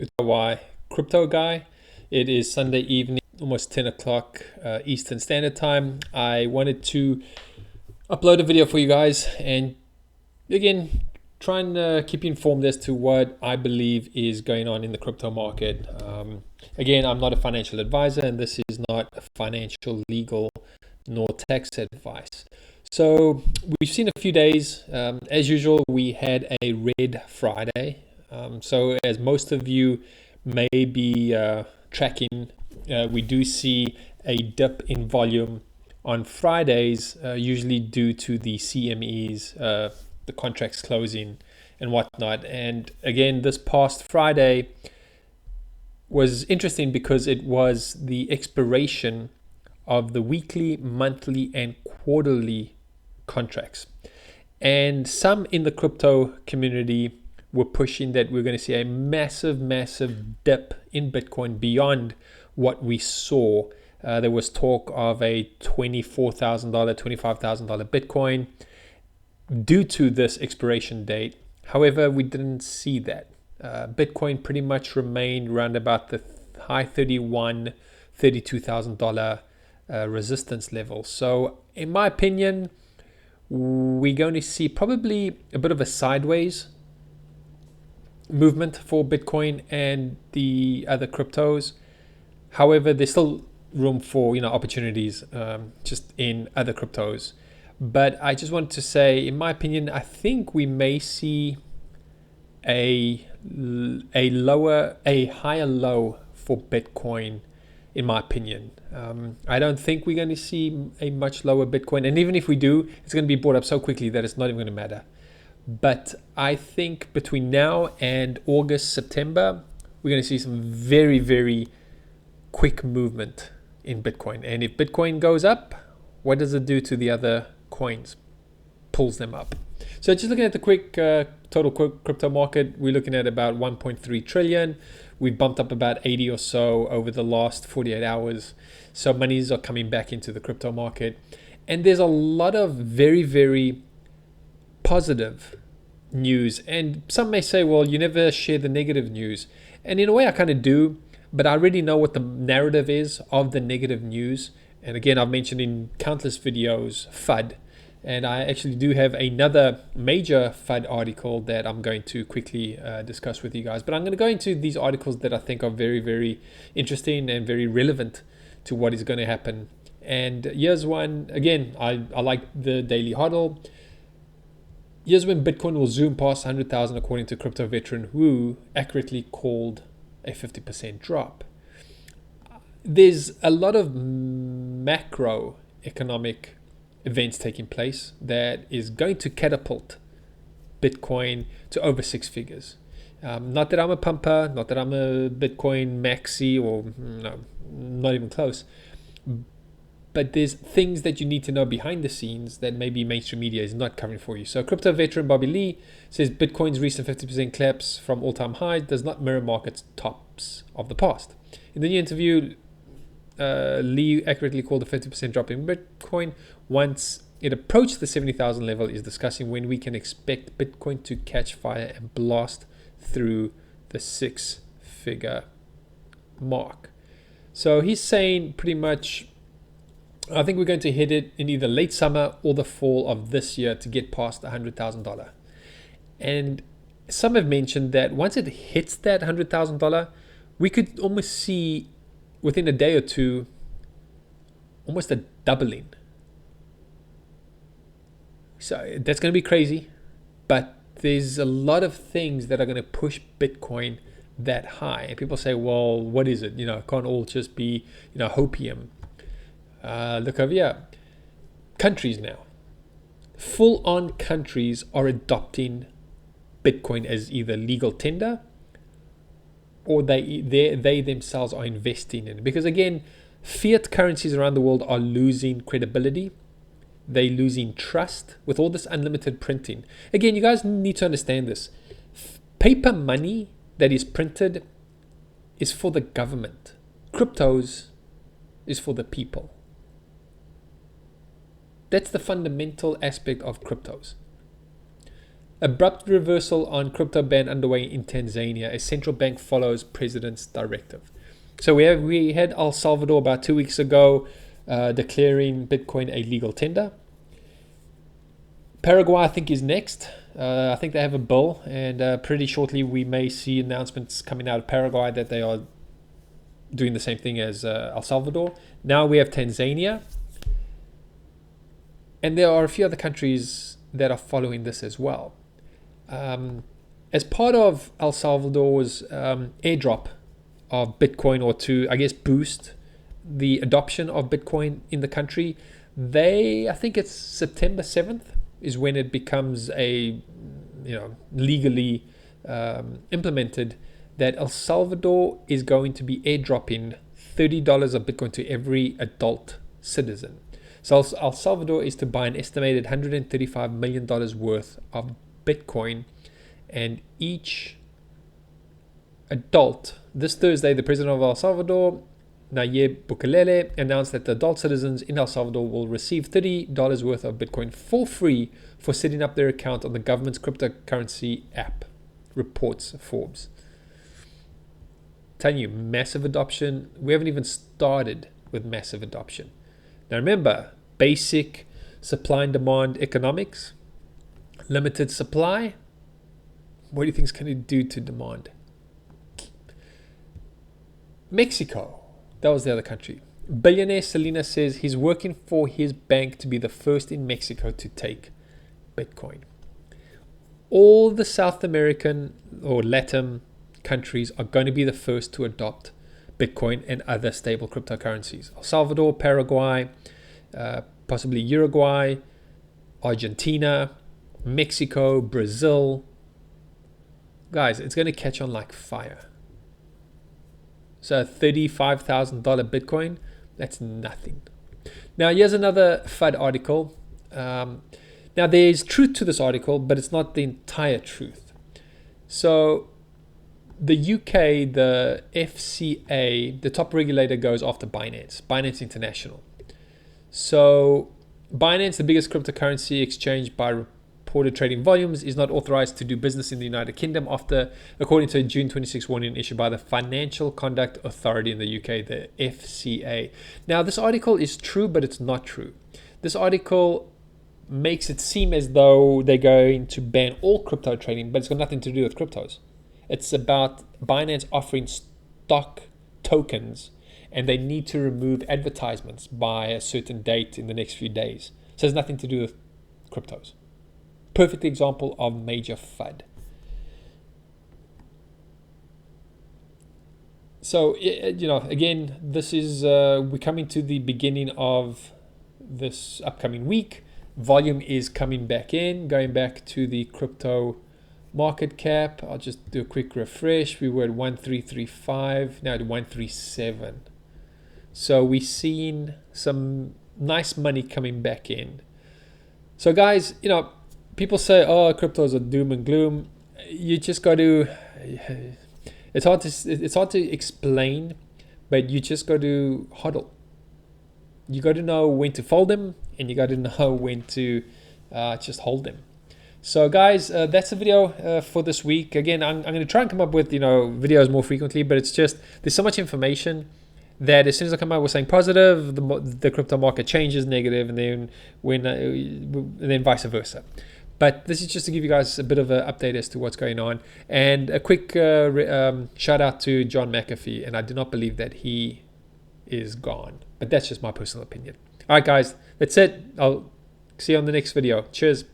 It's why crypto guy. It is Sunday evening, almost 10 o'clock Eastern Standard Time. I wanted to upload a video for you guys and again try and keep you informed as to what I believe is going on in the crypto market. Again, I'm not a financial advisor and this is not a financial, legal, nor tax advice. So we've seen a few days. As usual, we had a red Friday. So as most of you may be tracking, we do see a dip in volume on Fridays, usually due to the CMEs, the contracts closing and whatnot. And again, this past Friday was interesting because it was the expiration of the weekly, monthly, and quarterly contracts. And some in the crypto community were pushing that we're going to see a massive dip in Bitcoin beyond what we saw. There was talk of a $24,000, $25,000 Bitcoin due to this expiration date. However, we didn't see that. Bitcoin pretty much remained around about the high $31,000, $32,000 resistance level. So in my opinion, we're going to see probably a bit of a sideways movement for Bitcoin and the other cryptos. However, there's still room for opportunities just in other cryptos. But I just wanted to say, in my opinion, I think we may see a higher low for Bitcoin, in my opinion. I don't think we're going to see a much lower Bitcoin. And even if we do, it's going to be bought up so quickly that it's not even going to matter. But I think between now and August, September, we're going to see some very quick movement in Bitcoin. And if Bitcoin goes up, what does it do to the other coins? Pulls them up. So just looking at the quick total crypto market, we're looking at about 1.3 trillion. We've bumped up about 80 or so over the last 48 hours. So monies are coming back into the crypto market. And there's a lot of very positive news. And some may say, well, you never share the negative news. And in a way, I kind of do. But I already know what the narrative is of the negative news. And again, I've mentioned in countless videos, FUD. And I actually do have another major FUD article that I'm going to quickly discuss with you guys. But I'm going to go into these articles that I think are very interesting and very relevant to what is going to happen. And here's one. Again, I like the daily huddle. Here's when Bitcoin will zoom past 100,000 according to crypto veteran who accurately called a 50% drop. There's a lot of macroeconomic events taking place that is going to catapult Bitcoin to over six figures. Not that I'm a pumper, not that I'm a Bitcoin maxi, or no, not even close. But there's things that you need to know behind the scenes that maybe mainstream media is not covering for you. So crypto veteran Bobby Lee says Bitcoin's recent 50% collapse from all-time highs does not mirror market tops of the past. In the new interview, Lee accurately called a 50% drop in Bitcoin once it approached the 70,000 level, is discussing when we can expect Bitcoin to catch fire and blast through the six-figure mark. So he's saying pretty much, I think we're going to hit it in either late summer or the fall of this year to get past $100,000. And some have mentioned that once it hits that $100,000, we could almost see within a day or two almost a doubling. So that's going to be crazy, but there's a lot of things that are going to push Bitcoin that high. And people say, well, what is it? It can't all just be, hopium. Look over here. Countries now. Full-on countries are adopting Bitcoin as either legal tender or they themselves are investing in it. Because again, fiat currencies around the world are losing credibility. They're losing trust with all this unlimited printing. Again, you guys need to understand this. Paper money that is printed is for the government. Cryptos is for the people. That's the fundamental aspect of cryptos. Abrupt reversal on crypto ban underway in Tanzania. A central bank follows president's directive. So we had El Salvador about 2 weeks ago declaring Bitcoin a legal tender. Paraguay, I think, is next. I think they have a bill, and pretty shortly we may see announcements coming out of Paraguay that they are doing the same thing as El Salvador. Now we have Tanzania, and there are a few other countries that are following this as well. As part of El Salvador's airdrop of Bitcoin, or to, I guess, boost the adoption of Bitcoin in the country, I think it's September 7th is when it becomes legally implemented, that El Salvador is going to be airdropping $30 of Bitcoin to every adult citizen. So El Salvador is to buy an estimated $135 million worth of Bitcoin, and each adult, this Thursday, the president of El Salvador, Nayib Bukele, announced that the adult citizens in El Salvador will receive $30 worth of Bitcoin for free for setting up their account on the government's cryptocurrency app, reports Forbes. Telling you, massive adoption. We haven't even started with massive adoption. Now remember, basic supply and demand economics, limited supply. What do you think it's going to do to demand? Mexico. That was the other country. Billionaire Salinas says he's working for his bank to be the first in Mexico to take Bitcoin. All the South American or Latin countries are going to be the first to adopt Bitcoin and other stable cryptocurrencies. El Salvador, Paraguay, possibly Uruguay, Argentina, Mexico, Brazil. Guys, it's going to catch on like fire. So $35,000 Bitcoin, that's nothing. Now, here's another FUD article. Now, there's truth to this article, but it's not the entire truth. So the UK, the FCA, the top regulator goes after Binance International. So Binance, the biggest cryptocurrency exchange by reported trading volumes, is not authorized to do business in the United Kingdom according to a June 26 warning issued by the Financial Conduct Authority in the UK, the FCA. Now, this article is true, but it's not true. This article makes it seem as though they're going to ban all crypto trading, but it's got nothing to do with cryptos. It's about Binance offering stock tokens, and they need to remove advertisements by a certain date in the next few days. So it has nothing to do with cryptos. Perfect example of major FUD. So, again, this is we're coming to the beginning of this upcoming week. Volume is coming back in, going back to the crypto market cap. I'll just do a quick refresh. We were at 1335, now at 137. So we've seen some nice money coming back in. So guys, people say, oh, cryptos are doom and gloom. You just got to, it's hard to explain, but you just got to hodl. You got to know when to fold them, and you got to know when to just hold them. So guys, that's the video for this week. Again, I'm going to try and come up with videos more frequently, but it's just there's so much information that as soon as I come out with saying positive, the crypto market changes negative, and then vice versa. But this is just to give you guys a bit of an update as to what's going on, and a quick shout out to John McAfee. And I do not believe that he is gone, but that's just my personal opinion. All right, guys, that's it. I'll see you on the next video. Cheers.